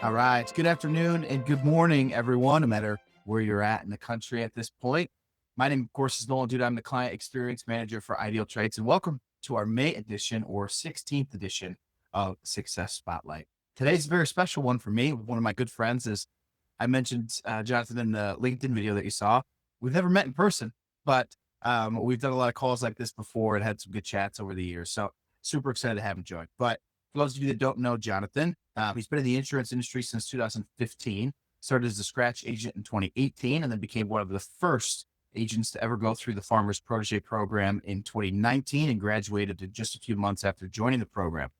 All right. Good afternoon and good morning, everyone, no matter where you're at in the country at this point. My name, of course, is Nolan Dude. I'm the Client Experience Manager for IdealTraits, and welcome to our May edition or 16th edition of Success Spotlight. Today's a very special one for me. One of my good friends, as I mentioned, Jonathan, in the LinkedIn video that you saw. We've never met in person, but we've done a lot of calls like this before and had some good chats over the years. So super excited to have him join. But for those of you that don't know Jonathan, he's been in the insurance industry since 2015, started as a scratch agent in 2018, and then became one of the first agents to ever go through the Farmers Protege program in 2019 and graduated just a few months after joining the program.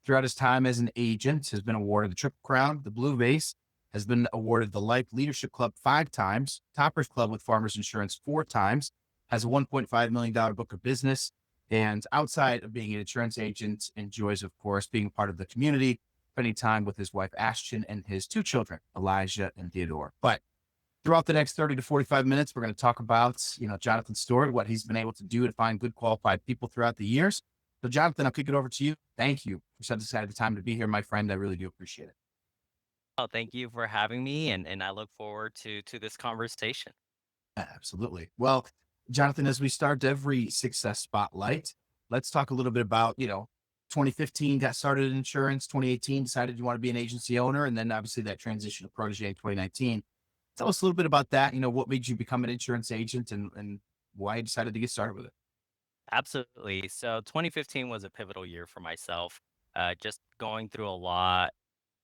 Throughout his time as an agent, has been awarded the Triple Crown, the Blue Vase, has been awarded the Life Leadership Club 5 times, Toppers Club with Farmers Insurance 4 times, has a $1.5 million book of business, and outside of being an insurance agent, enjoys, of course, being a part of the community, spending time with his wife, Ashton, and his 2 children, Elijah and Theodore. But throughout the next 30 to 45 minutes, we're going to talk about, Jonathan's story, what he's been able to do to find good qualified people throughout the years. So Jonathan, I'll kick it over to you. Thank you for setting aside the time to be here, my friend. I really do appreciate it. Oh, thank you for having me, and I look forward to this conversation. Absolutely. Well, Jonathan, as we start every success spotlight, let's talk a little bit about, 2015 got started in insurance, 2018 decided you want to be an agency owner, and then obviously that transition to protege in 2019. Tell us a little bit about that. What made you become an insurance agent and why you decided to get started with it. Absolutely. So 2015 was a pivotal year for myself, just going through a lot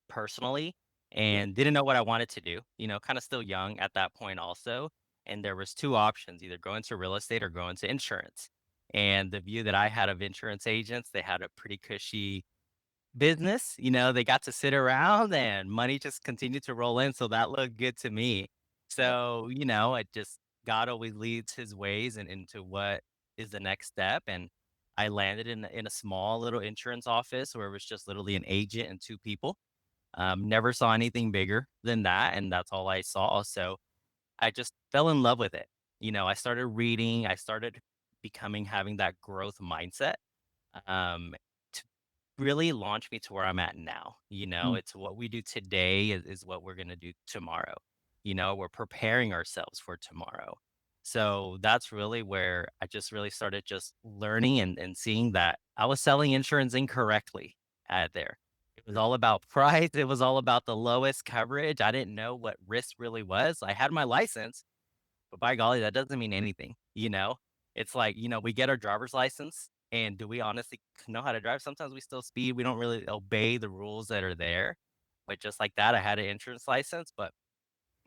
personally and didn't know what I wanted to do, kind of still young at that point also. And there was two options, either go into real estate or go into insurance. And the view that I had of insurance agents, they had a pretty cushy business. They got to sit around and money just continued to roll in. So that looked good to me. Yep. So, it just God always leads his ways and into what is the next step. And I landed in a small little insurance office where it was just literally an agent and 2 people. Never saw anything bigger than that. And that's all I saw. So I just fell in love with it. I started reading, I started having that growth mindset. Um, really launched me to where I'm at now. Mm. It's what we do today is what we're going to do tomorrow. We're preparing ourselves for tomorrow. So that's really where I just really started just learning and seeing that I was selling insurance incorrectly at there. It was all about price. It was all about the lowest coverage. I didn't know what risk really was. I had my license, but by golly, that doesn't mean anything. It's like, we get our driver's license and do we honestly know how to drive? Sometimes we still speed. We don't really obey the rules that are there. But just like that, I had an insurance license, but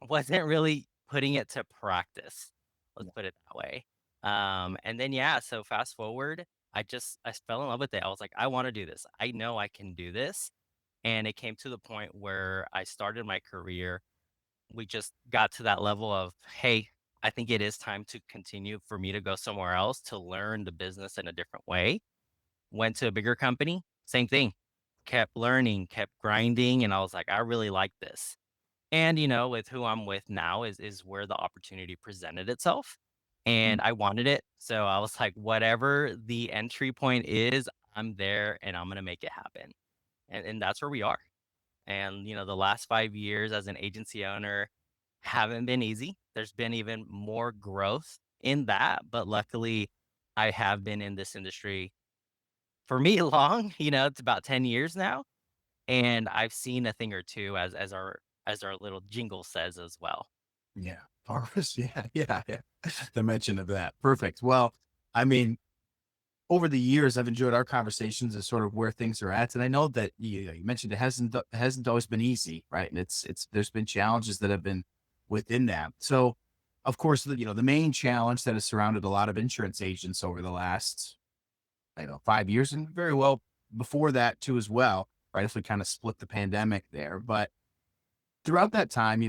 wasn't really putting it to practice. Let's Yeah. put it that way. And then yeah, so fast forward, I fell in love with it. I was like, I want to do this. I know I can do this. And it came to the point where I started my career. We just got to that level of, hey, I think it is time to continue for me to go somewhere else to learn the business in a different way. Went to a bigger company, same thing. Kept learning, kept grinding, and I was like, I really like this. And with who I'm with now is where the opportunity presented itself. Mm. And I wanted it. So I was like, whatever the entry point is, I'm there and I'm gonna make it happen. And that's where we are. And, the last 5 years as an agency owner haven't been easy. There's been even more growth in that, but luckily, I have been in this industry for me long, it's about 10 years now, and I've seen a thing or two as our little jingle says as well. Yeah. Harvest. Yeah. Yeah. Yeah. The mention of that. Perfect. Well, I mean, over the years, I've enjoyed our conversations as sort of where things are at. And I know that you mentioned it hasn't always been easy, right? And there's been challenges that have been within that. So of course, the main challenge that has surrounded a lot of insurance agents over the last, 5 years and very well before that too, as well, right? If we kind of split the pandemic there, but throughout that time,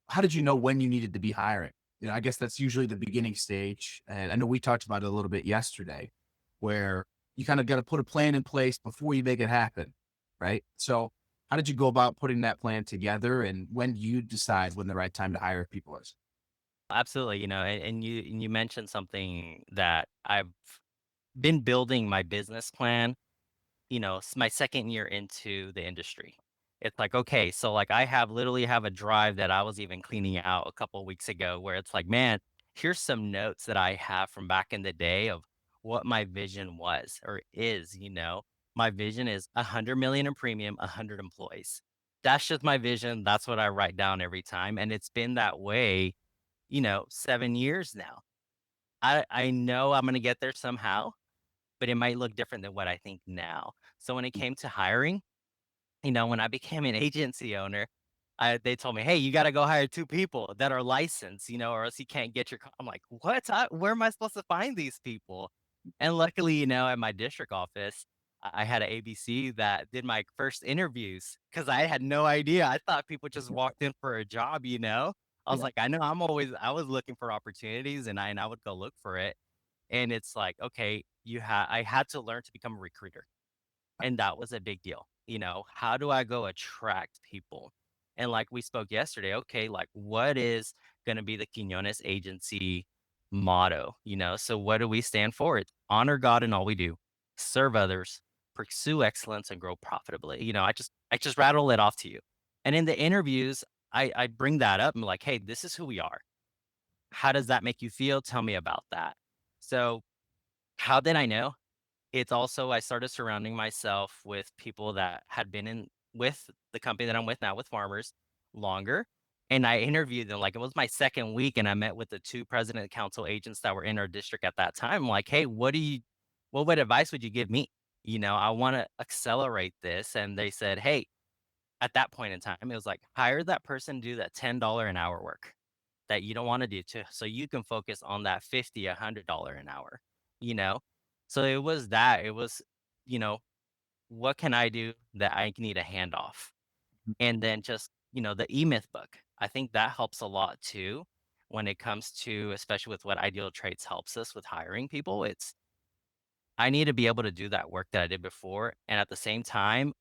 how did you know when you needed to be hiring? I guess that's usually the beginning stage. And I know we talked about it a little bit yesterday, where you kind of got to put a plan in place before you make it happen. Right. So how did you go about putting that plan together, and when do you decide when the right time to hire people is? Absolutely, and you mentioned something that I've been building my business plan, it's my 2nd year into the industry. It's like, okay, so like I have literally have a drive that I was even cleaning out a couple of weeks ago where it's like, man, here's some notes that I have from back in the day of what my vision was or is, you know. My vision is 100 million in premium, 100 employees. That's just my vision. That's what I write down every time. And it's been that way, 7 years now. I know I'm gonna get there somehow, but it might look different than what I think now. So when it came to hiring, when I became an agency owner, they told me, "Hey, you gotta go hire 2 people that are licensed, or else you can't get your." I'm like, "What? Where am I supposed to find these people?" And luckily, at my district office, I had an ABC that did my first interviews because I had no idea. I thought people just walked in for a job. I was Yeah. like, I was looking for opportunities and I would go look for it. And it's like, okay, I had to learn to become a recruiter. And that was a big deal. How do I go attract people? And like we spoke yesterday, okay, like what is going to be the Quinones agency motto? So what do we stand for? It's honor God in all we do, serve others, pursue excellence, and grow profitably. I just rattle it off to you. And in the interviews, I bring that up. I'm like, hey, this is who we are. How does that make you feel? Tell me about that. So how did I know? It's also I started surrounding myself with people that had been in with the company that I'm with now with farmers longer. And I interviewed them like it was my second week and I met with the two president council agents that were in our district at that time. I'm like, hey, what advice would you give me? I want to accelerate this. And they said, hey, at that point in time, it was like hire that person to do that $10 an hour work that you don't wanna do to so you can focus on that 50, $100 an hour, you know? So it was that, it was, you know, what can I do that I need a handoff? And then just, the E-Myth book. I think that helps a lot too when it comes to especially with what Ideal Traits helps us with hiring people. It's I need to be able to do that work that I did before, and at the same time,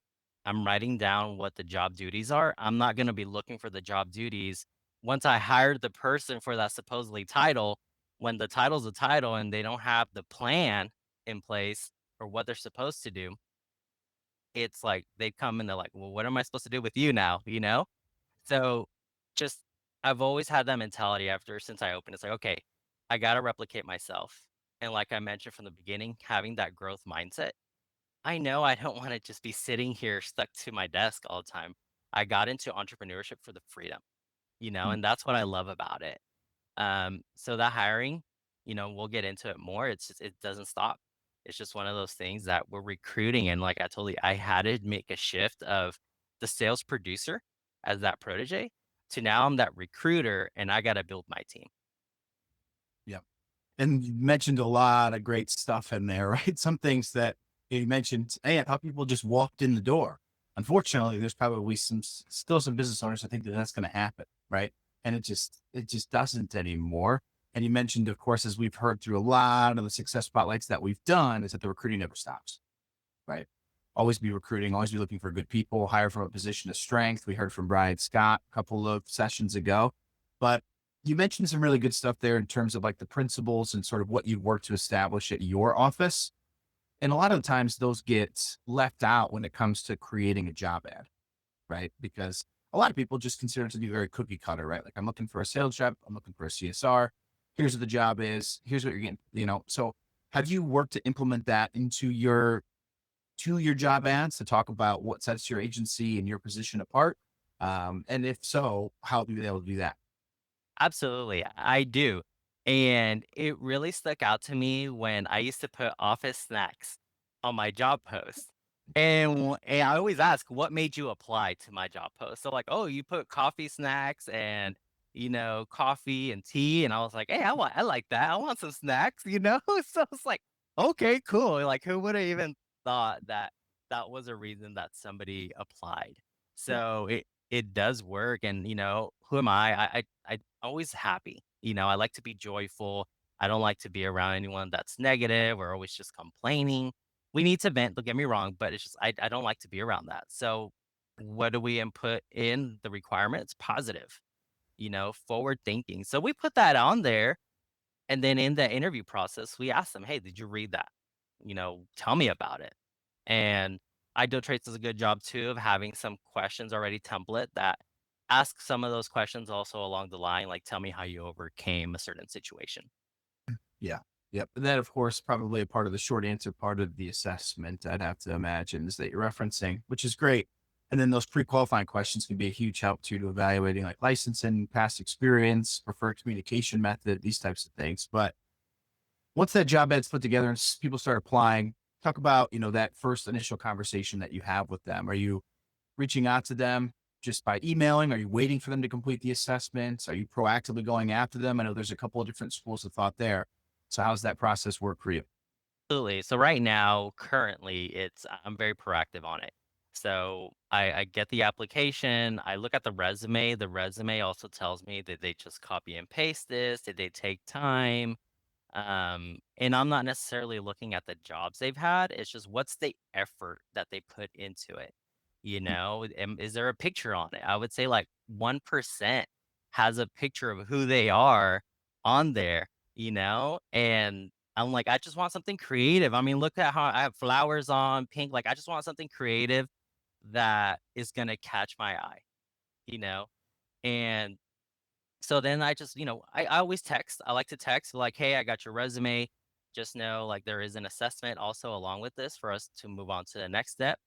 I'm writing down what the job duties are. I'm not gonna be looking for the job duties once I hired the person for that supposedly title, when the title's a title and they don't have the plan in place for what they're supposed to do, it's like they come and they're like, "Well, what am I supposed to do with you now?" You know? So, just I've always had that mentality after since I opened. It's like, "Okay, I gotta replicate myself." And like I mentioned from the beginning, having that growth mindset I know I don't wanna just be sitting here stuck to my desk all the time. I got into entrepreneurship for the freedom, Mm. and that's what I love about it. So that hiring, we'll get into it more. It's just it doesn't stop. It's just one of those things that we're recruiting and like I told you, I had to make a shift of the sales producer as that protege to now I'm that recruiter and I gotta build my team. Yeah. And you mentioned a lot of great stuff in there, right? Some things that you mentioned, hey, how people just walked in the door. Unfortunately, there's probably still some business owners that think that that's going to happen, right? And it just doesn't anymore. And you mentioned, of course, as we've heard through a lot of the success spotlights that we've done, is that the recruiting never stops, right? Always be recruiting, always be looking for good people, hire from a position of strength. We heard from Brian Scott a couple of sessions ago, but you mentioned some really good stuff there in terms of like the principles and sort of what you've worked to establish at your office. And a lot of the times those get left out when it comes to creating a job ad, right? Because a lot of people just consider it to be very cookie cutter, right? Like I'm looking for a sales rep, I'm looking for a CSR. Here's what the job is. Here's what you're getting. So have you worked to implement that into your job ads to talk about what sets your agency and your position apart? And if so, how have you been able to do that? Absolutely, I do. And it really stuck out to me when I used to put office snacks on my job post. And I always ask, what made you apply to my job post? So like, oh, you put coffee snacks and coffee and tea. And I was like, hey, I like that. I want some snacks. So it's like, okay, cool. Like who would have even thought that that was a reason that somebody applied? Yeah. So it does work. And who am I? I always happy. I like to be joyful. I don't like to be around anyone that's negative or always just complaining. We need to vent, don't get me wrong, but it's just I don't like to be around that. So what do we input in the requirements? Positive, forward thinking. So we put that on there. And then in the interview process, we ask them, hey, did you read that? Tell me about it. IdealTraits does a good job too of having some questions already template that ask some of those questions also along the line, like tell me how you overcame a certain situation. Yeah. Yep. And then, of course, probably a part of the short answer part of the assessment, I'd have to imagine, is that you're referencing, which is great. And then those pre-qualifying questions can be a huge help too to evaluating like licensing, past experience, preferred communication method, these types of things. But once that job ad's put together and people start applying, talk about, that first initial conversation that you have with them. Are you reaching out to them just by emailing? Are you waiting for them to complete the assessments? Are you proactively going after them? I know there's a couple of different schools of thought there. So how's that process work for you? Absolutely. So right now, currently, I'm very proactive on it. So I get the application, I look at the resume. The resume also tells me that they just copy and paste this, did they take time? And I'm not necessarily looking at the jobs they've had. It's just what's the effort that they put into it. Is there a picture on it? I would say like 1% has a picture of who they are on there, and I'm like, I just want something creative. I mean, look at how I have flowers on, pink. Like, I just want something creative that is going to catch my eye, you know? And so then I just, I always text. I like to text like, hey, I got your resume. Just know like there is an assessment also along with this for us to move on to the next step.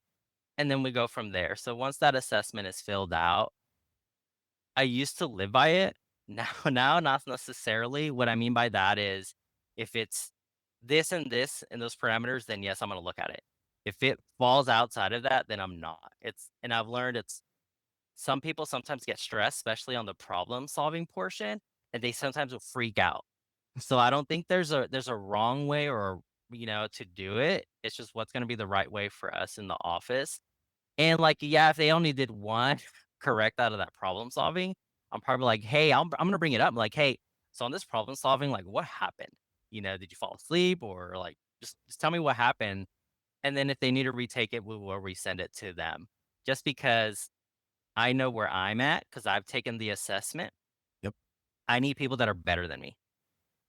And then we go from there. So once that assessment is filled out, I used to live by it. Now, not necessarily. What I mean by that is if it's this and those parameters, then yes, I'm going to look at it. If it falls outside of that, then I'm not. And I've learned it's some people sometimes get stressed, especially on the problem solving portion, and they sometimes will freak out. So I don't think there's a wrong way or to do it. It's just what's going to be the right way for us in the office. And like, yeah, if they only did one correct out of that problem solving, I'm probably like, hey, I'm gonna bring it up. I'm like, hey, so on this problem solving, like, what happened? Did you fall asleep or like just tell me what happened? And then if they need to retake it, we will resend it to them. Just because I know where I'm at because I've taken the assessment. Yep. I need people that are better than me.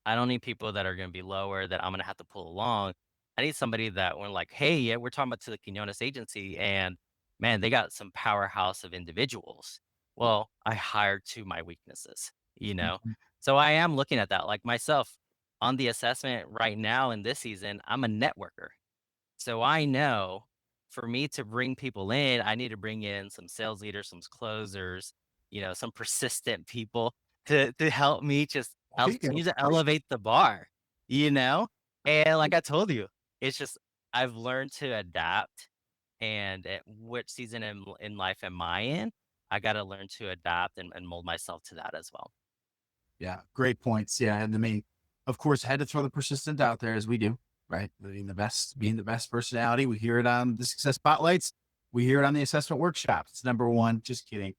I don't need people that are gonna be lower that I'm gonna have to pull along. I need somebody that when like, "Hey, yeah, we're talking about to the Quinones agency, and man, they got some powerhouse of individuals." Well, I hired to my weaknesses, you know? Mhm. So I am looking at that, like myself, on the assessment right now in this season, I'm a networker. So I know for me to bring people in, I need to bring in some sales leaders, some closers, some persistent people to help me just Okay. continue to elevate the bar, you know? And like I told you, it's just I've learned to adapt and at which season in life am I in? I got to learn to adapt and mold myself to that as well. Yeah. Great points. Yeah. And I mean, of course, had to throw the persistent out there as we do, right? Being the best personality. We hear it on the success spotlights. We hear it on the assessment workshops. It's number one. Just kidding.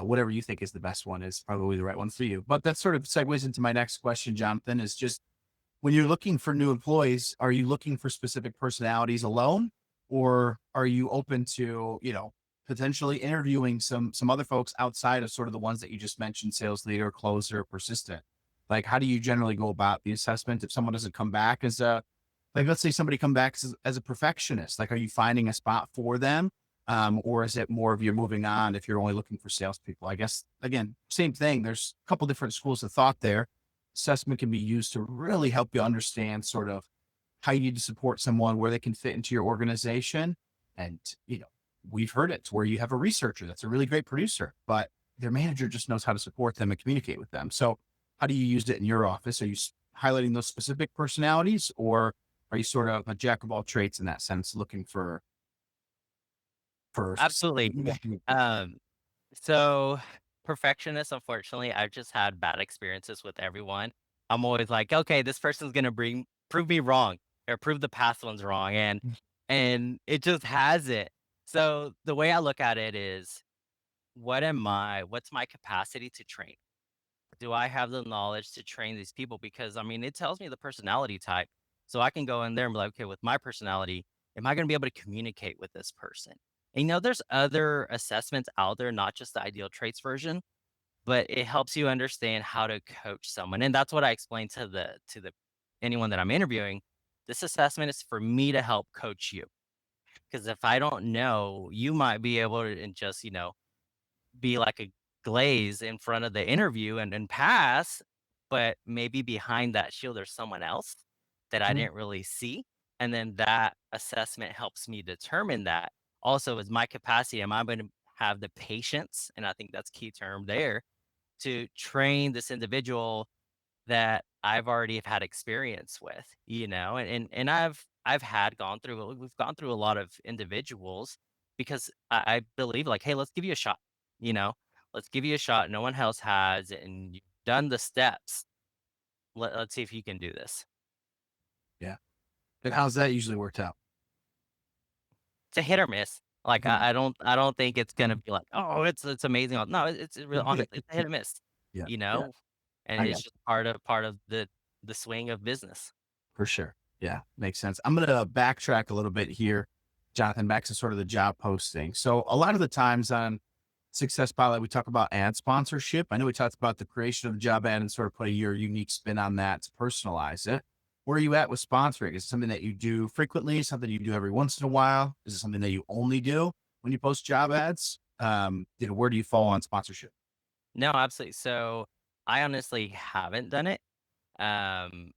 Whatever you think is the best one is probably the right one for you. But that sort of segues into my next question, Jonathan, is just when you're looking for new employees, are you looking for specific personalities alone, or are you open to, potentially interviewing some other folks outside of sort of the ones that you just mentioned, sales leader, closer, persistent? Like, how do you generally go about the assessment if someone doesn't come back as a like, let's say somebody come back as a perfectionist, like, are you finding a spot for them? Or is it more of you're moving on if you're only looking for salespeople? I guess, again, same thing. There's a couple different schools of thought there. Assessment can be used to really help you understand sort of how you need to support someone, where they can fit into your organization. And, we've heard it where you have a researcher that's a really great producer, but their manager just knows how to support them and communicate with them. So, how do you use it in your office? Are you highlighting those specific personalities, or are you sort of a jack of all trades in that sense, looking for Absolutely. Um, So, perfectionist, unfortunately, I've just had bad experiences with everyone. I'm always like, okay, this person's gonna bring prove me wrong or prove the past one's wrong, and it just has it. So the way I look at it is, what's my capacity to train? Do I have the knowledge to train these people? Because I mean, it tells me the personality type. So I can go in there and be like, okay, with my personality, am I gonna be able to communicate with this person? And there's other assessments out there, not just the ideal traits version, but it helps you understand how to coach someone. And that's what I explain to the anyone that I'm interviewing. This assessment is for me to help coach you. Because if I don't know, you might be able to and just, be like a glaze in front of the interview and pass, but maybe behind that shield there's someone else that I Mhm. didn't really see. And then that assessment helps me determine that. Also, is my capacity, am I going to have the patience? And I think that's key term there to train this individual that I've already have had experience with, and I've had gone through we've gone through a lot of individuals because I believe like, hey, let's give you a shot, you know, let's give you a shot. No one else has, and you've done the steps. Let's see if you can do this. Yeah. And how's that usually worked out? It's a hit or miss. Like Mhm. I don't think it's gonna be like, oh, it's amazing. No, it's real honestly, it's a hit or miss, Yeah. you Yeah. know, and I it's got just part of the swing of business. For sure. Yeah, makes sense. I'm going to backtrack a little bit here, Jonathan, back to sort of the job posting. So, a lot of the times on Success Pilot, we talk about ad sponsorship. I know we talked about the creation of the job ad and sort of put your unique spin on that to personalize it. Where are you at with sponsoring? Is it something that you do frequently, something you do every once in a while? Is it something that you only do when you post job ads? Where do you fall on sponsorship? No, absolutely. So I honestly haven't done it. Um,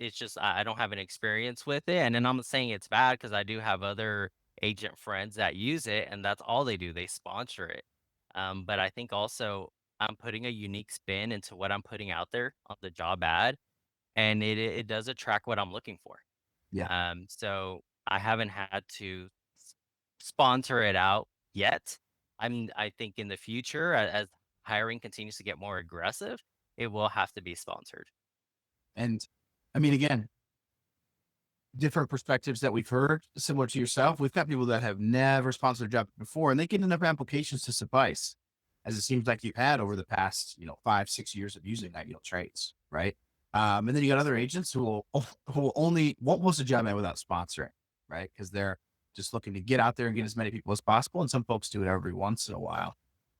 it's just I don't have an experience with it, and then I'm not saying it's bad because I do have other agent friends that use it, and that's all they do. They sponsor it. But I think also I'm putting a unique spin into what I'm putting out there on the job ad, and it does attract what I'm looking for. Yeah. So I haven't had to sponsor it out yet. I think in the future, as hiring continues to get more aggressive, it will have to be sponsored. And I mean, again, different perspectives that we've heard, similar to yourself. We've got people that have never sponsored a job before, and they get enough applications to suffice, as it seems like you've had over the past, 5, 6 years of using Ideal Traits, right? And then you got other agents who will only won't post a job ad without sponsoring, right? Because they're just looking to get out there and get as many people as possible. And some folks do it every once in a while.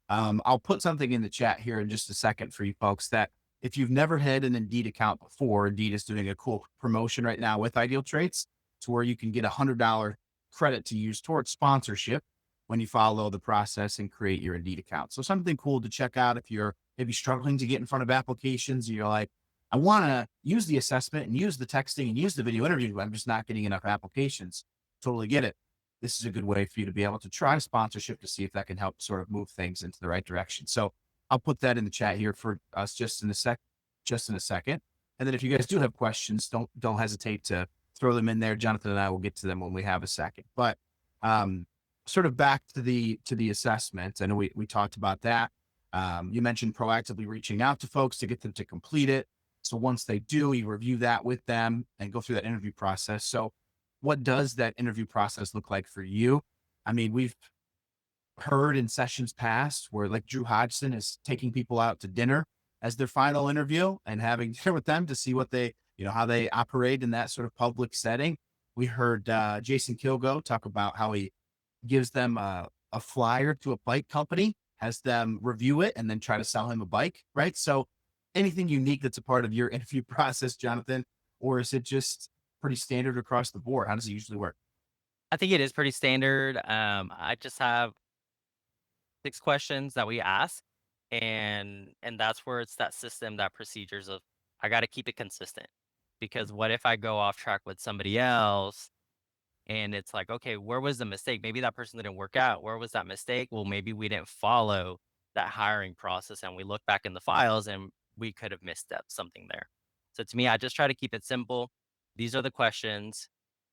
I'll put something in the chat here in just a second for you folks that if you've never had an Indeed account before, Indeed is doing a cool promotion right now with Ideal Traits to where you can get $100 credit to use towards sponsorship when you follow the process and create your Indeed account. So something cool to check out if you're maybe struggling to get in front of applications and you're like, I want to use the assessment and use the texting and use the video interview, but I'm just not getting enough applications. Totally get it. This is a good way for you to be able to try sponsorship to see if that can help sort of move things into the right direction. So I'll put that in the chat here for us just in a second. And then if you guys do have questions, don't hesitate to throw them in there. Jonathan and I will get to them when we have a second. But um, sort of back to the assessment. I know we talked about that. You mentioned proactively reaching out to folks to get them to complete it. So once they do, you review that with them and go through that interview process. So what does that interview process look like for you? I mean, we've heard in sessions past where like Drew Hodgson is taking people out to dinner as their final interview and having dinner with them to see what they, how they operate in that sort of public setting. We heard Jason Kilgo talk about how he gives them a flyer to a bike company, has them review it, and then try to sell him a bike, right? So anything unique that's a part of your interview process, Jonathan, or is it just pretty standard across the board? How does it usually work? I think it is pretty standard. I just have 6 questions that we ask, and that's where it's that system, that procedures of I got to keep it consistent because what if I go off track with somebody else and it's like, okay, where was the mistake? Maybe that person didn't work out. Where was that mistake? Well, maybe we didn't follow that hiring process and we look back in the files and we could have misstepped something there. So to me, I just try to keep it simple. These are the questions.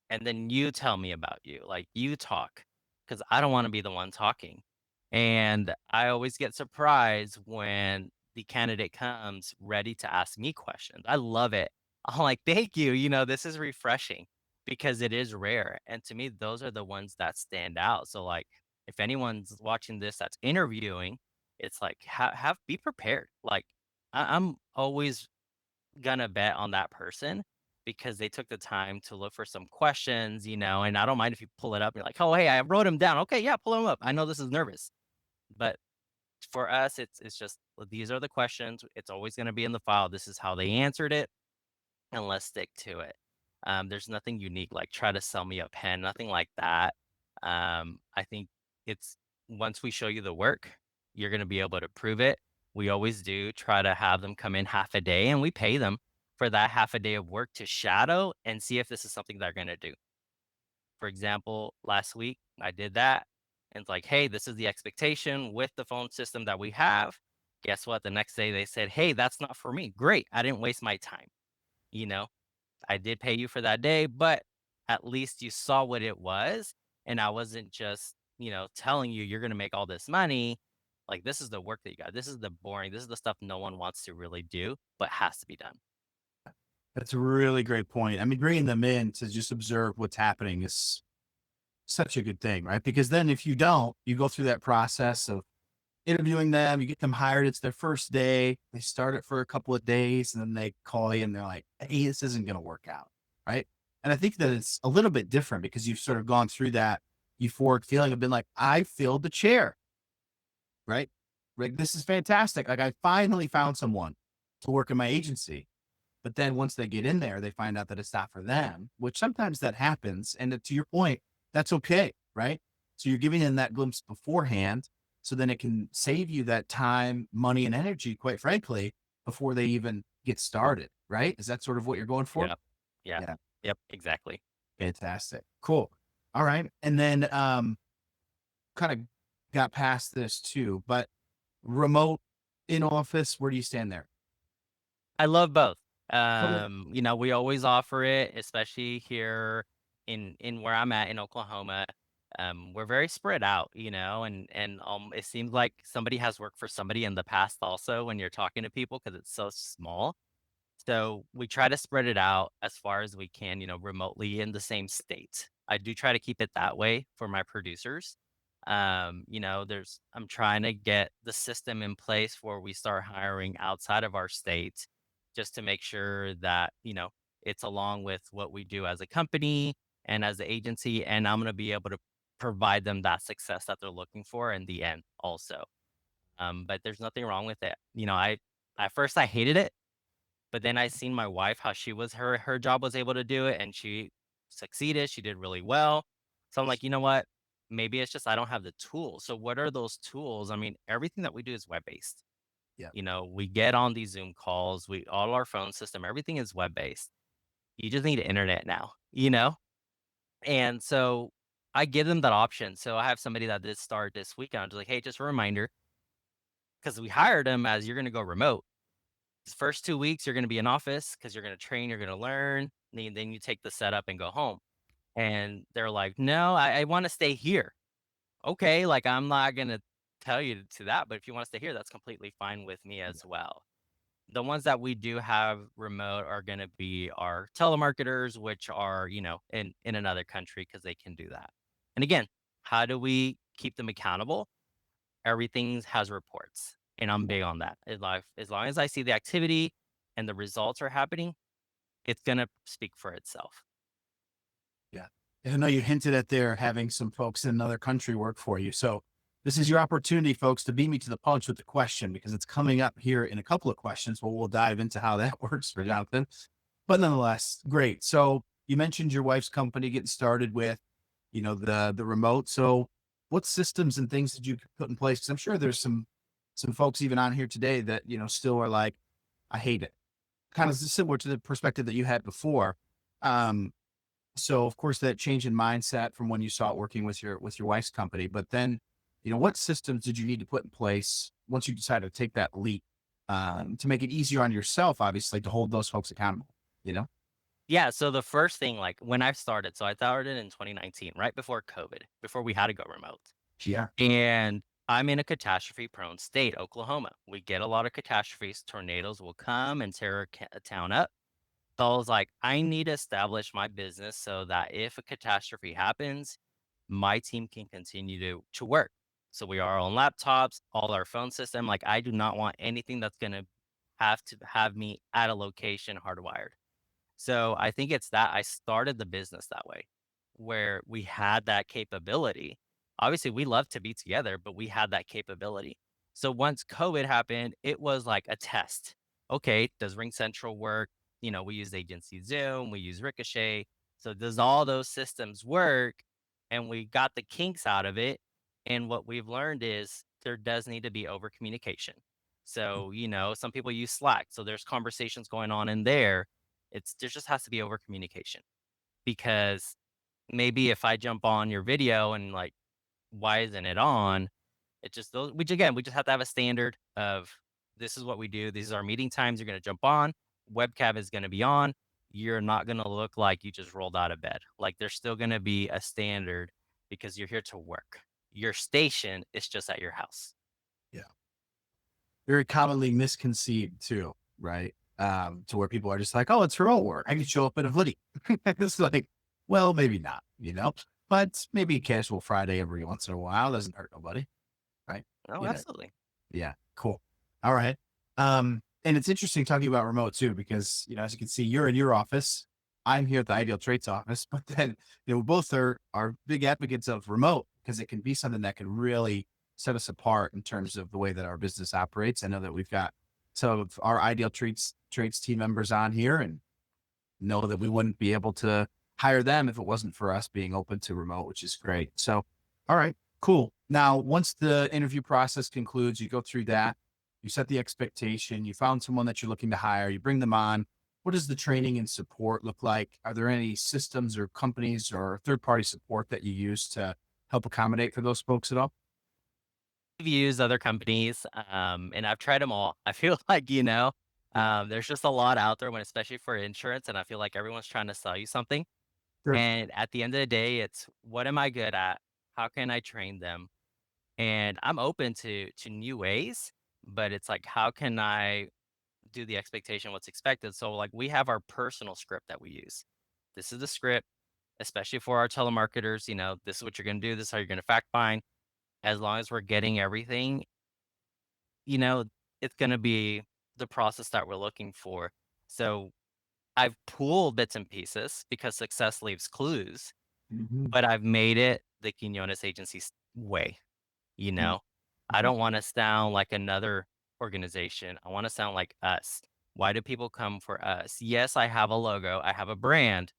And then you tell me about you, like, you talk, because I don't wanna be the one talking, and I always get surprised when the candidate comes ready to ask me questions. I love it. I'm like, "Thank you," this is refreshing because it is rare, and to me, those are the ones that stand out, so, like, if anyone's watching this that's interviewing, it's like, be prepared, like, I'm always gonna bet on that person because they took the time to look for some questions, and I don't mind if you pull it up. You're like, oh, hey, I wrote them down. Okay, yeah, pull them up. I know this is nervous, but for us, it's just well, these are the questions. It's always gonna be in the file. This is how they answered it, and let's stick to it. There's nothing unique like try to sell me a pen, nothing like that. I think it's once we show you the work, you're going to be able to prove it. We always do try to have them come in half a day and we pay them for that half a day of work to shadow and see if this is something they're going to do. For example, last week I did that and it's like, hey, this is the expectation with the phone system that we have. Guess what? The next day they said, hey, that's not for me. Great. I didn't waste my time. You know, I did pay you for that day, but at least you saw what it was. And I wasn't just, telling you you're going to make all this money. Like, this is the work that you got. This is the boring, this is the stuff no one wants to really do, but has to be done. That's a really great point. I mean, bringing them in to just observe what's happening is such a good thing, right? Because then if you don't, you go through that process of interviewing them, you get them hired. It's their first day. They start it for a couple of days and then they call you and they're like, hey, this isn't going to work out. Right. And I think that it's a little bit different because you've sort of gone through that euphoric feeling of being like, I filled the chair. Right. Like, this is fantastic. Like, I finally found someone to work in my agency. But then once they get in there, they find out that it's not for them, which sometimes that happens. And to your point, that's okay, right? So you're giving them that glimpse beforehand, so then it can save you that time, money, and energy, quite frankly, before they even get started, right? Is that sort of what you're going for? Yeah. Yeah. Yeah, Yep. Exactly. fantastic. Cool. All right. And then kind of got past this too, but remote in office, where do you stand there? I love both. Okay. We always offer it, especially here in where I'm at in Oklahoma. We're very spread out, and it seems like somebody has worked for somebody in the past also when you're talking to people because it's so small. So we try to spread it out as far as we can, remotely in the same state. I do try to keep it that way for my producers. I'm trying to get the system in place where we start hiring outside of our state just to make sure that, it's along with what we do as a company and as an agency. And I'm going to be able to provide them that success that they're looking for in the end also. But there's nothing wrong with it. At first I hated it, but then I seen my wife, how her job was able to do it and she succeeded. She did really well. So I'm like, you know what? Maybe it's just I don't have the tools. So what are those tools? I mean, everything that we do is web based. Yeah. We get on these Zoom calls, we all our phone system, everything is web based. You just need internet now. And so I give them that option. So I have somebody that did start this weekend. I'm just like, hey, just a reminder, because we hired them as you're gonna go remote. First 2 weeks, you're gonna be in office because 'cause you're gonna train, you're gonna learn, then you take the setup and go home. And they're like, "No, I wanna stay here." Okay, like, I'm not gonna tell you to that, but if you wanna stay here, that's completely fine with me Yeah. as well. The ones that we do have remote are gonna be our telemarketers, which are, in another country because they can do that. And again, how do we keep them accountable? Everything has reports, and I'm big on that. As long as I see the activity and the results are happening, it's gonna speak for itself. Yeah. And I know you hinted at there having some folks in another country work for you. So this is your opportunity, folks, to beat me to the punch with the question because it's coming up here in a couple of questions. Well, we'll dive into how that works for Jonathan. But nonetheless, great. So you mentioned your wife's company getting started with, the remote. So what systems and things did you put in place? Because I'm sure there's some folks even on here today that, still are like, I hate it. Kind of similar to the perspective that you had before. Um, so of course that change in mindset from when you saw it working with your wife's company, but then, what systems did you need to put in place once you decided to take that leap, to make it easier on yourself, obviously, to hold those folks accountable, you know? Yeah, so the first thing, like, when I started so I started in 2019, right before COVID, before we had to go remote, Yeah. and I'm in a catastrophe-prone state, Oklahoma. We get a lot of catastrophes, tornadoes will come and tear a town up. So I was like, I need to establish my business so that if a catastrophe happens, my team can continue to work. So we are on laptops, all our phone system. Like, I do not want anything that's gonna have to have me at a location hardwired. So I think it's that I started the business that way, where we had that capability. Obviously, we love to be together, but we had that capability. So once COVID happened, it was like a test. Okay, does Ring Central work? We use Agency Zoom, we use Ricochet. So does all those systems work? and we got the kinks out of it. And what we've learned is there does need to be over communication. So, some people use Slack. So there's conversations going on in there. There just has to be over communication because maybe if I jump on your video and like, why isn't it on? It just those we just have to have a standard of this is what we do. These are our meeting times. You're gonna jump on. Webcam is gonna be on. You're not gonna look like you just rolled out of bed. Like there's still gonna be a standard because you're here to work. Your station is just at your house. Yeah. Very commonly misconceived too, right? To where people are just like, oh, it's remote work. I can show up in a hoodie. It's like, well, maybe not, but maybe a casual Friday every once in a while doesn't hurt nobody, right? Oh, You know, absolutely. yeah, cool. All right. And it's interesting talking about remote too, because, as you can see, you're in your office. I'm here at the Ideal Traits office, but then, we both are big advocates of remote because it can be something that can really set us apart in terms of the way that our business operates. I know that we've got some of our Traits team members on here and know that we wouldn't be able to hire them if it wasn't for us being open to remote, which is great. So, all right, cool. Now, once the interview process concludes, you go through that, you set the expectation, you found someone that you're looking to hire, you bring them on. What does the training and support look like? Are there any systems or companies or third party support that you use to help accommodate for those folks at all? I've used other companies, and I've tried them all. I feel like, there's just a lot out there when especially for insurance, and I feel like everyone's trying to sell you something. Sure. And at the end of the day, it's what am I good at? How can I train them? And I'm open to new ways, but it's like, how can I do the expectation what's expected? So like we have our personal script that we use. This is the script, especially for our telemarketers, this is what you're gonna do, this is how you're gonna fact find. As long as we're getting everything, you know, it's gonna be the process that we're looking for. So I've pulled bits and pieces because success leaves clues, Mhm. but I've made it the Quiñónez agency's way. You Mhm. know, I don't want to sound like another organization. I want to sound like us. Why do people come for us? Yes, I have a logo, I have a brand,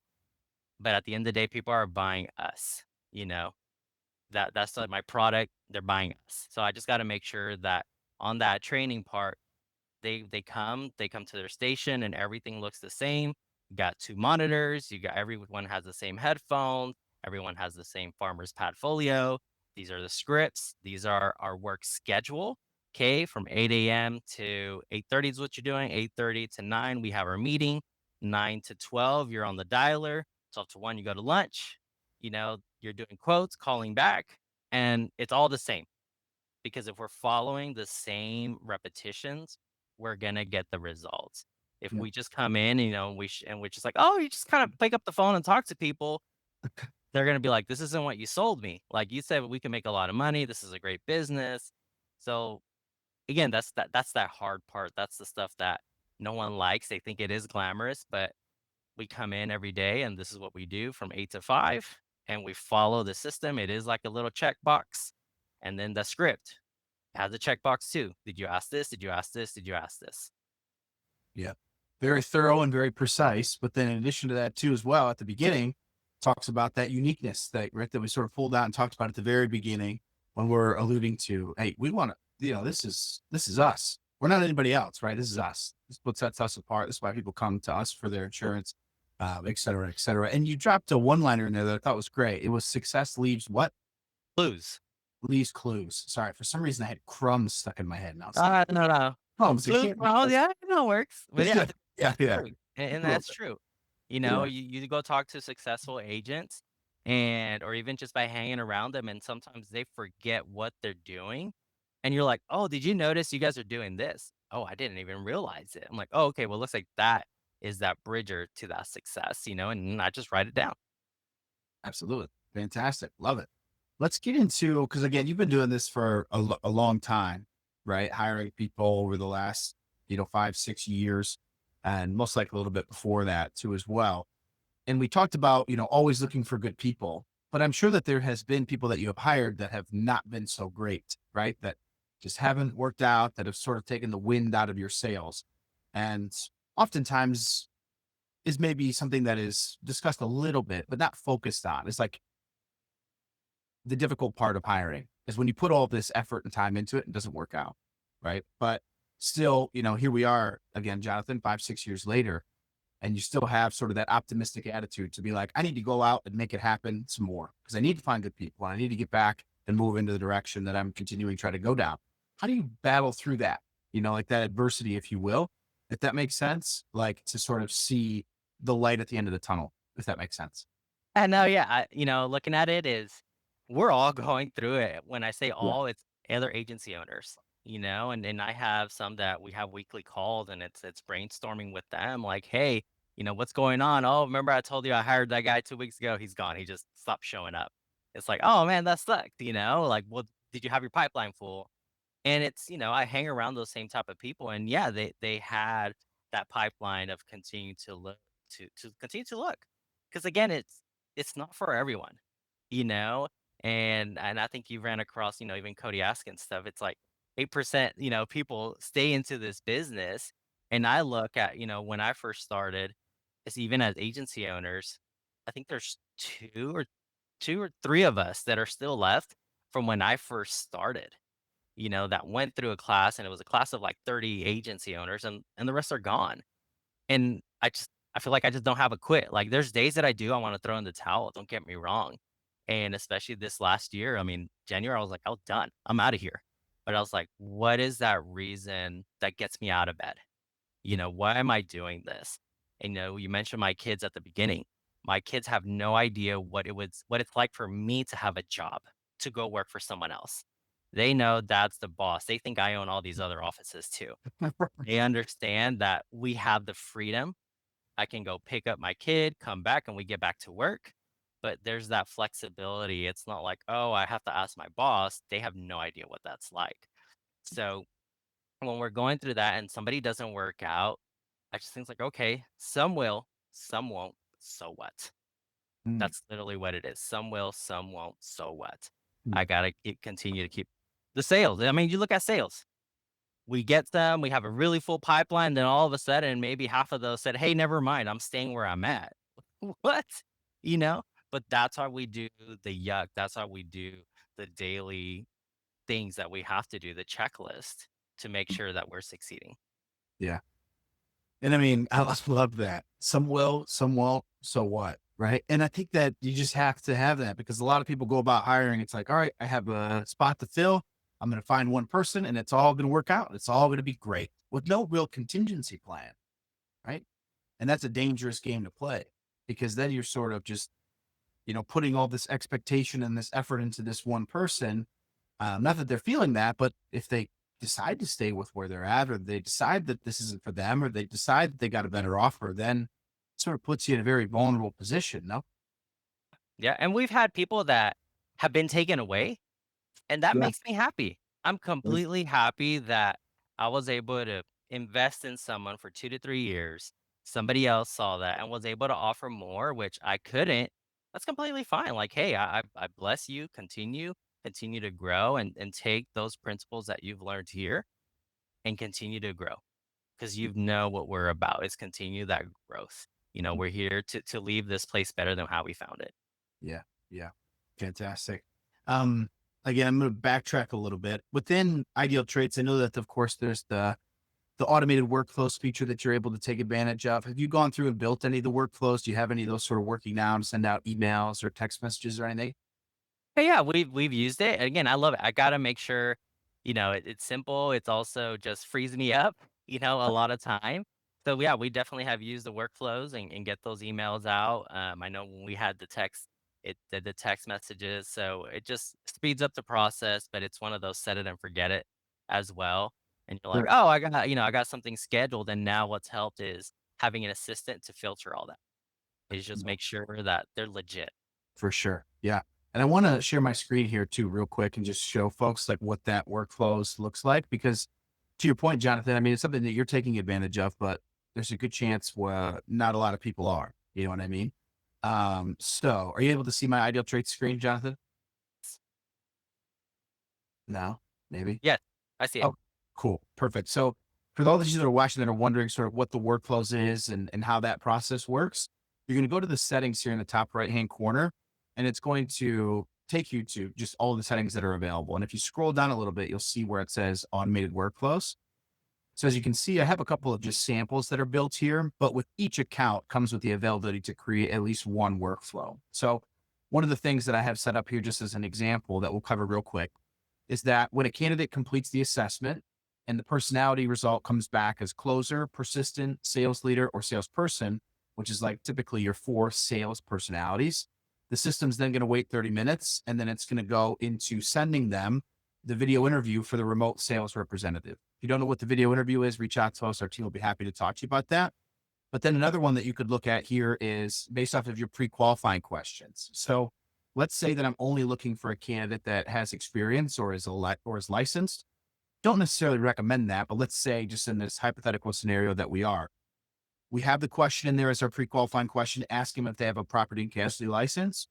but at the end of the day, people are buying us. You know, that's like my product. They're buying us. So I just got to make sure that on that training part, they come to their station and everything looks the same. You got two monitors, you got everyone has the same headphones, everyone has the same farmer's padfolio. These are the scripts, these are our work schedule. Okay, from 8 a.m. to 8:30 is what you're doing. 8:30 to 9, we have our meeting. 9 to 12, you're on the dialer. 12 to 1, you go to lunch. You're doing quotes, calling back, and it's all the same because if we're following the same repetitions, we're gonna get the results. If Yeah. we just come in, and we're just like, oh, you just kind of pick up the phone and talk to people, they're gonna be like, this isn't what you sold me. Like you said, we can make a lot of money. This is a great business. So again, that's that hard part. That's the stuff that no one likes. They think it is glamorous, but we come in every day and this is what we do from 8 to 5 and we follow the system. It is like a little checkbox. And then the script has a checkbox too. Did you ask this? Did you ask this? Did you ask this? Yeah. Very thorough and very precise. But then in addition to that too, as well, at the beginning, talks about that uniqueness that we sort of pulled out and talked about at the very beginning when we're alluding to, hey, we want to, this is us. We're not anybody else, right? This is us. This is what sets us apart. This is why people come to us for their insurance, et cetera, et cetera. And you dropped a one-liner in there that I thought was great. It was success leaves what? Clues. Leaves clues. Sorry, for some reason I had crumbs stuck in my head. And I was like, No, no. crumbs. It Clues. can't be. Well, yeah, it works. But yeah, Yeah, yeah. true. And A little that's bit. true. Yeah. You go talk to successful agents and or even just by hanging around them and sometimes they forget what they're doing. And you're like, oh, did you notice you guys are doing this? Oh, I didn't even realize it. I'm like, oh, okay, well, looks like that is that bridger to that success, and I just write it down. Absolutely. Fantastic. Love it. Let's get into, because again, you've been doing this for a long time, right? Hiring people over the last, 5, 6 years, and most likely a little bit before that too, as well. And we talked about, always looking for good people, but I'm sure that there has been people that you have hired that have not been so great, right? That just haven't worked out, that have sort of taken the wind out of your sails. And oftentimes is maybe something that is discussed a little bit, but not focused on. It's like, the difficult part of hiring is when you put all this effort and time into it, it doesn't work out. Right. But still, here we are again, Jonathan, 5, 6 years later, and you still have sort of that optimistic attitude to be like, I need to go out and make it happen some more because I need to find good people. I need to get back and move into the direction that I'm continuing to try to go down. How do you battle through that? Like that adversity, if you will, if that makes sense, like to sort of see the light at the end of the tunnel, if that makes sense. And no, yeah, looking at it is we're all going through it. When I say Yeah. all, it's other agency owners, and I have some that we have weekly calls and it's brainstorming with them like, hey, what's going on? Oh, remember I told you I hired that guy 2 weeks ago? He's gone. He just stopped showing up. It's like, oh man, that sucked, like, well, did you have your pipeline full? And it's, I hang around those same type of people. And yeah, they had that pipeline of continuing to look to continue to look. Because again, it's not for everyone, you know? And I think you ran across, even Cody asking stuff. It's like 8%, people stay into this business. And I look at, when I first started, it's even as agency owners, I think there's two or three of us that are still left from when I first started, that went through a class, and it was a class of like 30 agency owners, and the rest are gone. And I feel like I just don't have a quit. Like there's days that I do, I want to throw in the towel. Don't get me wrong. And especially this last year, I mean, January, I was like, oh, done. I'm out of here. But I was like, what is that reason that gets me out of bed? Why am I doing this? And, you mentioned my kids at the beginning. My kids have no idea what it's like for me to have a job, to go work for someone else. They know dad's the boss. They think I own all these other offices too. They understand that we have the freedom. I can go pick up my kid, come back, and we get back to work. But there's that flexibility. It's not like, oh, I have to ask my boss. They have no idea what that's like. So when we're going through that and somebody doesn't work out, I just think like, okay, some will, some won't. So what? Mm, That's literally what it is. Some will, some won't. So what? mm. I gotta continue to keep the sales. I mean, you look at sales. We get them, we have a really full pipeline, then all of a sudden, maybe half of those said, "Hey, never mind, I'm staying where I'm at." What? You know? But that's how we do the yuck, that's how we do the daily things that we have to do, the checklist to make sure that we're succeeding. Yeah. And I mean, I just love that. Some will, some won't. So what? Right. And I think that you just have to have that because a lot of people go about hiring. It's like, all right, I have a spot to fill. I'm going to find one person and it's all going to work out. It's all going to be great with no real contingency plan. Right. And that's a dangerous game to play because then you're sort of just, putting all this expectation and this effort into this one person. Not that they're feeling that, but if they decide to stay with where they're at, or they decide that this isn't for them, or they decide that they got a better offer, then it sort of puts you in a very vulnerable position. No. Yeah, and we've had people that have been taken away, and that Yeah. makes me happy. I'm completely happy that I was able to invest in someone for 2 to 3 years. Somebody else saw that and was able to offer more, which I couldn't. That's completely fine. Like, hey, I bless you. Continue to grow and take those principles that you've learned here and continue to grow because you know what we're about is continue that growth. We're here to leave this place better than how we found it. Yeah. Yeah. Fantastic. Um, Again, I'm going to backtrack a little bit within Ideal Traits. I know that, of course, there's the automated workflows feature that you're able to take advantage of. Have you gone through and built any of the workflows? Do you have any of those sort of working now to send out emails or text messages or anything? But yeah, we've used it. Again, I love it. I gotta make sure, it's simple. It's also just frees me up, a lot of time. So yeah, we definitely have used the workflows and get those emails out. I know when we had the text, it did the text messages, so it just speeds up the process. But it's one of those set it and forget it as well. And you're like, Sure. oh, I got something scheduled, and now what's helped is having an assistant to filter all that. Is just make sure that they're legit. For sure. Yeah. And I want to share my screen here too, real quick, and just show folks like what that workflows looks like. Because to your point, Jonathan, I mean, it's something that you're taking advantage of, but there's a good chance where not a lot of people are. You know what I mean? So are you able to see my ideal traits screen, Jonathan? No, maybe. Yes, I see it. Oh, cool. Perfect. So for those of you that are watching that are wondering sort of what the workflows is and how that process works, you're going to go to the settings here in the top right hand corner, and it's going to take you to just all the settings that are available. And if you scroll down a little bit, you'll see where it says automated workflows. So as you can see, I have a couple of just samples that are built here, but with each account comes with the availability to create at least one workflow. So one of the things that I have set up here, just as an example that we'll cover real quick, is that when a candidate completes the assessment and the personality result comes back as closer, persistent, sales leader, or salesperson, which is like typically your 4 sales personalities, the system's then going to wait 30 minutes and then it's going to go into sending them the video interview for the remote sales representative. If you don't know what the video interview is, reach out to us. Our team will be happy to talk to you about that. But then another one that you could look at here is based off of your pre-qualifying questions. So let's say that I'm only looking for a candidate that has experience or is licensed. Don't necessarily recommend that, but let's say just in this hypothetical scenario that we have the question in there as our pre-qualifying question, ask them if they have a property and casualty license.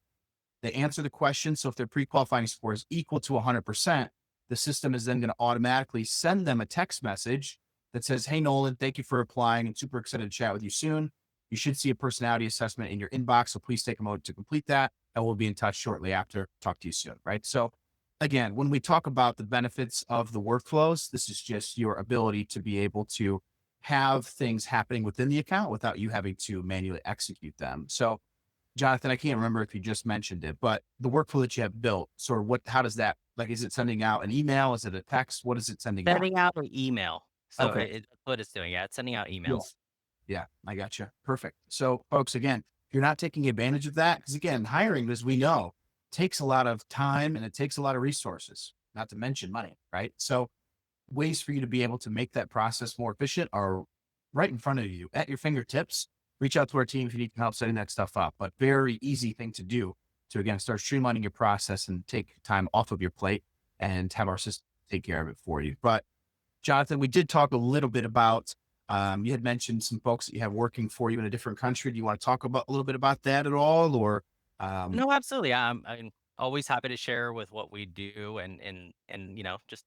They answer the question. So if their pre-qualifying score is equal to 100%, the system is then going to automatically send them a text message that says, "Hey, Nolan, thank you for applying and super excited to chat with you soon. You should see a personality assessment in your inbox. So please take a moment to complete that. And we'll be in touch shortly after. Talk to you soon." Right. So again, when we talk about the benefits of the workflows, this is just your ability to be able to have things happening within the account without you having to manually execute them. So Jonathan, I can't remember if you just mentioned it, but the workflow that you have built, sort of how does that, like, is it sending out an email? Is it a text? What is it sending out? Sending out an email. So Okay. that's what it's doing. Yeah, it's sending out Yeah. emails. Yeah. I got you. Perfect. So folks, again, if you're not taking advantage of that, because again, hiring, as we know, takes a lot of time and it takes a lot of resources, not to mention money, right? So ways for you to be able to make that process more efficient are right in front of you at your fingertips. Reach out to our team if you need help setting that stuff up, but very easy thing to do to, again, start streamlining your process and take time off of your plate and have our system take care of it for you. But Jonathan, we did talk a little bit about, you had mentioned some folks that you have working for you in a different country. Do you want to talk about a little bit about that at all? Or, um, No, absolutely. I'm always happy to share with what we do and just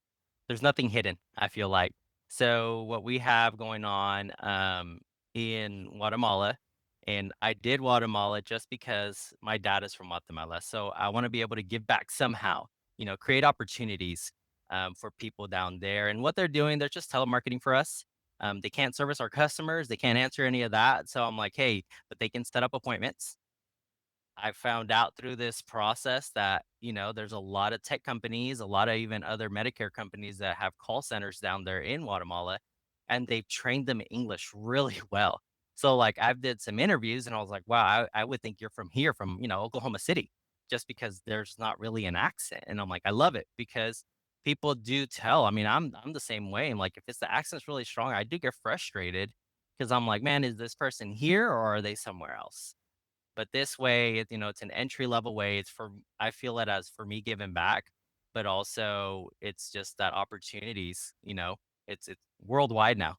there's nothing hidden, I feel like. So what we have going on in Guatemala, and I did Guatemala just because my dad is from Guatemala. So I want to be able to give back somehow, create opportunities for people down there. And what they're doing, they're just telemarketing for us. They can't service our customers, they can't answer any of that. So I'm like, hey, but they can set up appointments. I found out through this process that, there's a lot of tech companies, a lot of even other Medicare companies that have call centers down there in Guatemala, and they've trained them in English really well. So like I've did some interviews and I was like, wow, I would think you're from here, from, Oklahoma City, just because there's not really an accent. And I'm like, I love it because people do tell. I mean, I'm the same way. And like if it's the accent's really strong, I do get frustrated because I'm like, man, is this person here or are they somewhere else? But this way, it's an entry level way. I feel it as for me giving back, but also it's just that opportunities, it's worldwide now.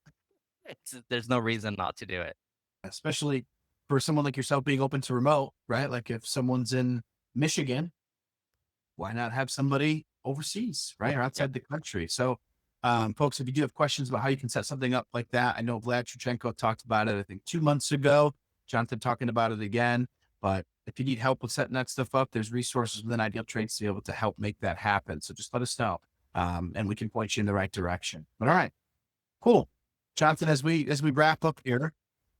There's no reason not to do it. especially for someone like yourself being open to remote, right? Like if someone's in Michigan, why not have somebody overseas, right? Or Yep. outside the country? So, folks, if you do have questions about how you can set something up like that, I know Vlad Trichenko talked about it, I think 2 months ago. Jonathan talking about it again. But if you need help with setting that stuff up, there's resources within Ideal Trades to be able to help make that happen. So just let us know, and we can point you in the right direction. But all right, cool, Jonathan. As we wrap up here,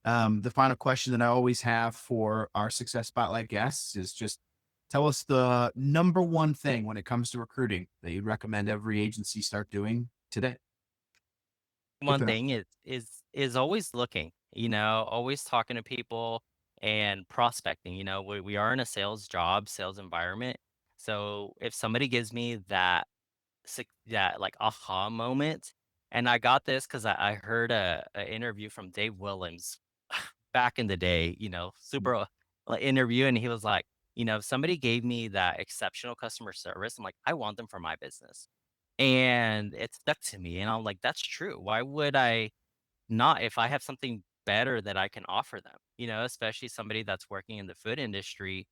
the final question that I always have for our Success Spotlight guests is just tell us the number one thing when it comes to recruiting that you'd recommend every agency start doing today. Get One that. thing is always looking, always talking to people and prospecting. We are in a sales job, sales environment. So if somebody gives me that like aha moment, and I got this because I heard a interview from Dave Williams back in the day, super like, interview, and he was like, if somebody gave me that exceptional customer service, I'm like, I want them for my business, and it stuck to me, and I'm like, that's true. Why would I not if I have something better that I can offer them, especially somebody that's working in the food industry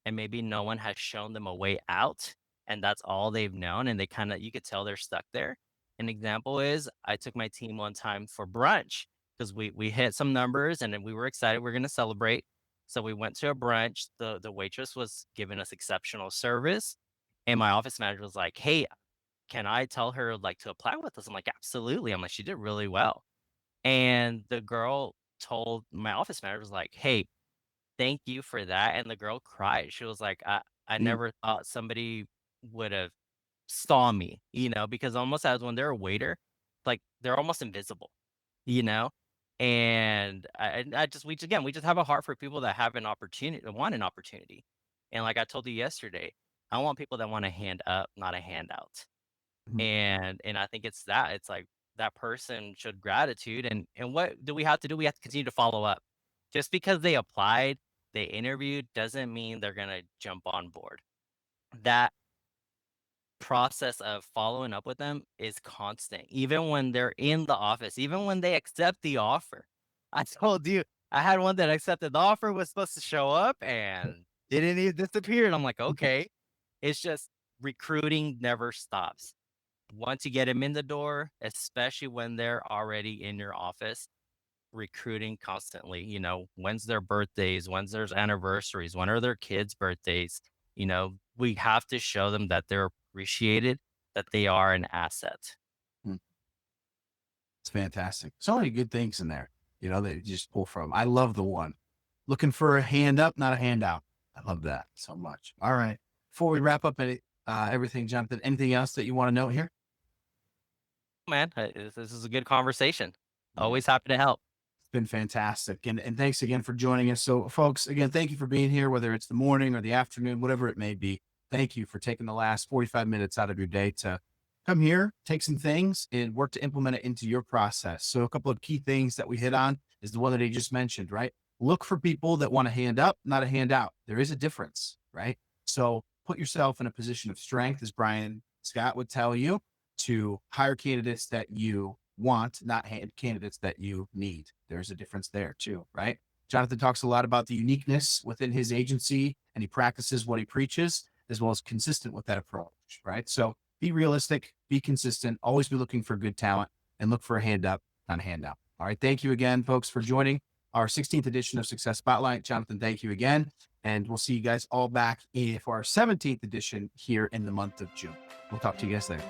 and maybe no one has shown them a way out and that's all they've known and they kind of you could tell they're stuck there. An example is I took my team one time for brunch because we hit some numbers and then we were excited we are going to celebrate. So we went to a brunch. The waitress was giving us exceptional service. And my office manager was like, "Hey, can I tell her like to apply with us?" I'm like, "Absolutely." I'm like, "She did really well." And the girl told my office manager was like, "Hey, thank you for that." And the girl cried. She was like, I Mm, never thought somebody would have saw me, because almost as when they're a waiter, like they're almost invisible, you know? And I just we just have a heart for people that have an opportunity, that want an opportunity. And like I told you yesterday, I want people that want a hand up, not a handout. mhm. And I think it's that. It's like that person showed gratitude, and what do we have to do? We have to continue to follow up. Just because they applied, they interviewed, doesn't mean they're gonna jump on board. That process of following up with them is constant, even when they're in the office, even when they accept the offer. I told you, I had one that accepted the offer, was supposed to show up and didn't even disappear. And I'm like, okay, it's just recruiting never stops. Once you get them in the door, especially when they're already in your office, recruiting constantly, when's their birthdays, when's their anniversaries, when are their kids' birthdays, we have to show them that they're appreciated, that they are an asset. Mm, it's fantastic. So many good things in there, that you just pull from. I love the one looking for a hand up, not a handout. I love that so much. All right. Before we wrap up everything, Jonathan, anything else that you want to note here? Man, this is a good conversation. Yeah. Always happy to help. It's been fantastic. And thanks again for joining us. So, folks, again, thank you for being here, whether it's the morning or the afternoon, whatever it may be. Thank you for taking the last 45 minutes out of your day to come here, take some things, and work to implement it into your process. So, a couple of key things that we hit on is the one that he just mentioned, right? Look for people that want a hand up, not a handout. There is a difference, right? So, put yourself in a position of strength, as Brian Scott would tell you, to hire candidates that you want, not candidates that you need. There's a difference there too, right? Jonathan talks a lot about the uniqueness within his agency, and he practices what he preaches, as well as consistent with that approach, right? So be realistic, be consistent, always be looking for good talent, and look for a hand up, not a handout. All right. Thank you again, folks, for joining our 16th edition of Success Spotlight. Jonathan, thank you again. And we'll see you guys all back for our 17th edition here in the month of June. We'll talk to you guys later.